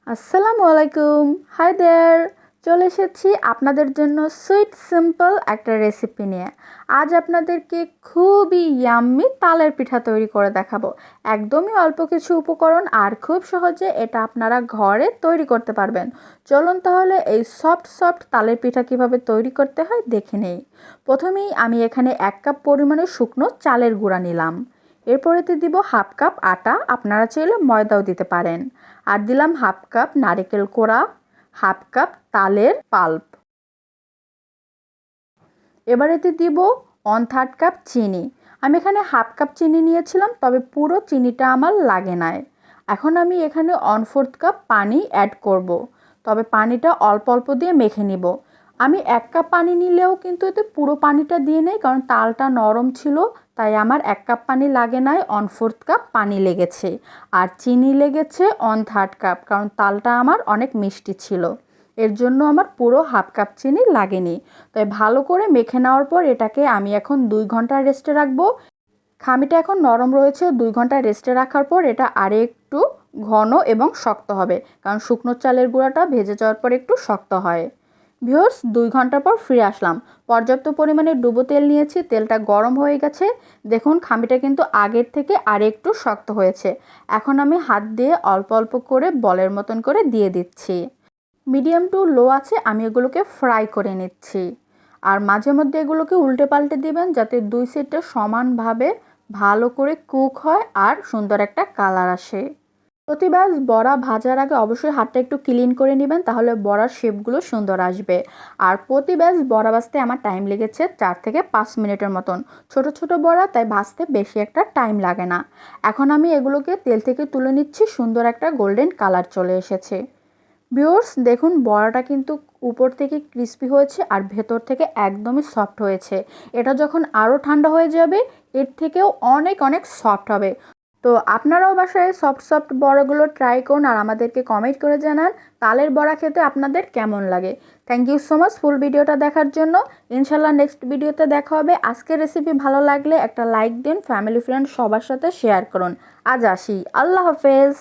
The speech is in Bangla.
আসসালামুয়ালাইকুম, হাই দেয়ার। চলে এসেছি আপনাদের জন্য সুইট সিম্পল একটা রেসিপি নিয়ে। আজ আপনাদেরকে খুবই ইয়াম্মি তালের পিঠা তৈরি করে দেখাবো। একদমই অল্প কিছু উপকরণ আর খুব সহজে এটা আপনারা ঘরে তৈরি করতে পারবেন। চলুন তাহলে এই সফট তালের পিঠা কিভাবে তৈরি করতে হয় দেখে নেই। প্রথমেই আমি এখানে 1 কাপ পরিমাণে শুকনো চালের গুঁড়া নিলাম। এরপরেতে দিব হাফ কাপ আটা, আপনারা চাইলে ময়দাও দিতে পারেন। আর দিলাম হাফ কাপ নারকেল কোড়া, হাফ কাপ তালের পাল্প। এবারেতে দিব 1/3 কাপ চিনি। আমি এখানে হাফ কাপ চিনি নিয়েছিলাম, তবে পুরো চিনিটা আমার লাগে নাই। এখন আমি এখানে 1/4 কাপ পানি অ্যাড করব, তবে পানিটা অল্প অল্প দিয়ে মেখে নিব। আমি 1 কাপ পানি নিলেও কিন্তু এতে পুরো পানিটা দিয়ে নেই, কারণ তালটা নরম ছিল, তাই আমার 1 কাপ পানি লাগে নাই, 1/4 কাপ পানি লেগেছে। আর চিনি লেগেছে 1/3 কাপ, কারণ তালটা আমার অনেক মিষ্টি ছিল, এর জন্য আমার পুরো হাফ কাপ চিনি লাগেনি। তাই ভালো করে মেখে নেওয়ার পর এটাকে আমি এখন 2 ঘন্টা রেস্টে রাখবো। খামিটা এখন নরম রয়েছে, 2 ঘন্টা রেস্টে রাখার পর এটা আরেকটু ঘন এবং শক্ত হবে, কারণ শুকনো চালের গুঁড়াটা ভেজে যাওয়ার পর একটু শক্ত হয়। ভিউয়ার্স, 2 ঘন্টা পর ফিরে আসলাম। পর্যাপ্ত পরিমাণে ডুবো তেল নিয়েছি, তেলটা গরম হয়ে গেছে। দেখুন খামিটা কিন্তু আগের থেকে আরেকটু শক্ত হয়েছে। এখন আমি হাত দিয়ে অল্প অল্প করে বলের মতন করে দিয়ে দিচ্ছি। মিডিয়াম টু লো আছে আমি এগুলোকে ফ্রাই করে নিচ্ছি। আর মাঝে মধ্যে এগুলোকে উল্টে পাল্টে দিবেন, যাতে 2 সাইডটা সমানভাবে ভালো করে কুক হয় আর সুন্দর একটা কালার আসে। প্রতি ব্যাচ বড়া ভাজার আগে অবশ্যই হাতটা একটু ক্লিন করে নেবেন, তাহলে বড়ার শেপগুলো সুন্দর আসবে। আর প্রতি ব্যাচ বড়া ভাজতে আমার টাইম লেগেছে 4 থেকে 5 মিনিটের মতন। ছোট ছোট বড়া, তাই ভাজতে বেশি একটা টাইম লাগে না। এখন আমি এগুলোকে তেল থেকে তুলে নিচ্ছি, সুন্দর একটা গোল্ডেন কালার চলে এসেছে। ভিউয়ার্স, দেখুন বড়াটা কিন্তু উপর থেকে ক্রিস্পি হয়েছে আর ভেতর থেকে একদমই সফট হয়েছে। এটা যখন আরও ঠান্ডা হয়ে যাবে এর থেকেও অনেক অনেক সফট হবে। তো আপনারাও বাসায় সফট বড়াগুলো ট্রাই করুন আর আমাদেরকে কমেন্ট করে জানান তালের বড়া খেতে আপনাদের কেমন লাগে। থ্যাংক ইউ সো মাচ ফুল ভিডিওটা দেখার জন্য। ইনশাল্লাহ নেক্সট ভিডিওতে দেখা হবে। আজকের রেসিপি ভালো লাগলে একটা লাইক দিন, ফ্যামিলি ফ্রেন্ড সবার সাথে শেয়ার করুন। আজ আসি, আল্লাহ হাফেজ।